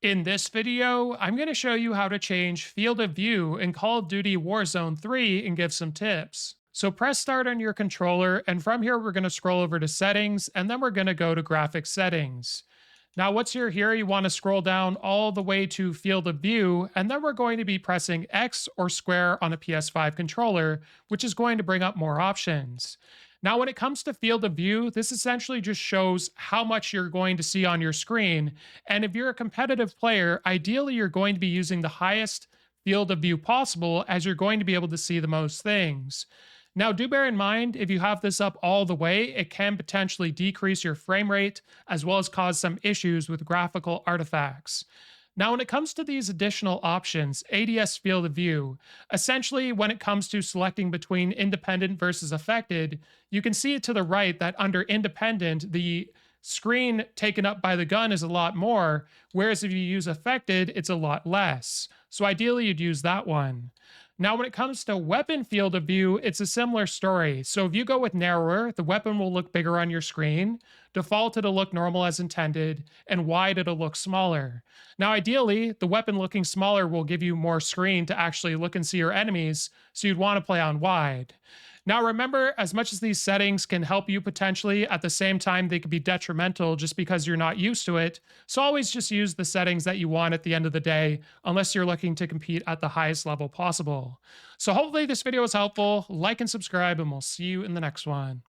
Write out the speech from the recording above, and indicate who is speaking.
Speaker 1: In this video, I'm going to show you how to change field of view in Call of Duty Warzone 3 and give some tips. So press start on your controller, and from here we're going to scroll over to settings, and then we're going to go to graphics settings. Now once you're here, you want to scroll down all the way to field of view, and then we're going to be pressing X or square on a PS5 controller, which is going to bring up more options. Now, when it comes to field of view, this essentially just shows how much you're going to see on your screen. And if you're a competitive player, ideally you're going to be using the highest field of view possible as you're going to be able to see the most things. Now, do bear in mind, if you have this up all the way, it can potentially decrease your frame rate as well as cause some issues with graphical artifacts. Now, when it comes to these additional options, ADS field of view, essentially when it comes to selecting between independent versus affected, you can see it to the right that under independent, the screen taken up by the gun is a lot more, whereas if you use affected, it's a lot less. So ideally, you'd use that one. Now, when it comes to weapon field of view, it's a similar story. So if you go with narrower, the weapon will look bigger on your screen. Default, it'll look normal as intended, and wide, it'll look smaller. Now, ideally, the weapon looking smaller will give you more screen to actually look and see your enemies, so you'd want to play on wide. Now, remember, as much as these settings can help you potentially, at the same time, they could be detrimental just because you're not used to it. So always just use the settings that you want at the end of the day, unless you're looking to compete at the highest level possible. So hopefully this video was helpful. Like and subscribe, and we'll see you in the next one.